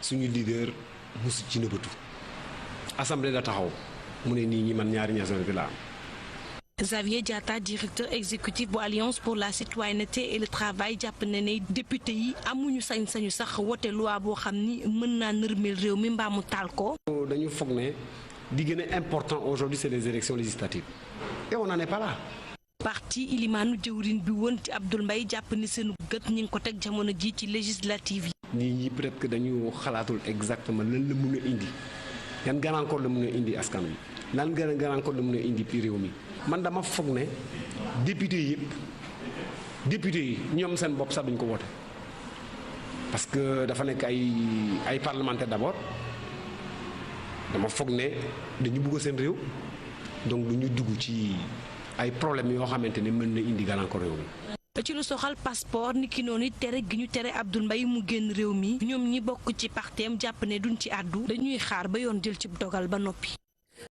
suñu leader musu ci nëbbatu assemblée la taxaw mu ne nii ñi man ñaari nationalité la am. Xavier Diatta directeur exécutif bu Alliance pour la citoyenneté et le travail jàpp na ne député yi amuñu sañ-sañu sax wote loi boo xam ni mën naa nërmeel réew mi mbaa mu taal ko. dañu foog ne di gën a important aujourd'hui c'est les élections législatives et on n'en est pas là. parti ilimaanu jëwrin bi woon ci Abdoul Mbaye jàpp ni seenu gët ñi ngi ko teg jamono ji ci législative yi. nit ñi peut-être que dañu xalaatul exactement lan la mën a indi yan gàllankoor la mën a indi askan wi lan gàllankoor la mën a indi réew mi. man dama foog ne député yi ñoom seen bopp sax duñ ko woote parce que dafa nekk ay parlementaires d'abord dama foog ne dañu bëgg seen réew donc du ñu dugg ci ay problèmes yoo xamante ne mën na indi gàllankoor réew mi. ci lu soxal passeport ni ki noonu tere gi ñu tere Abdoul Mbaye mu génn réew mi ñoom ñi bokk ci parteem jàpp ne duñ ci àddu dañuy xaar ba yoon jël ci dogal ba noppi.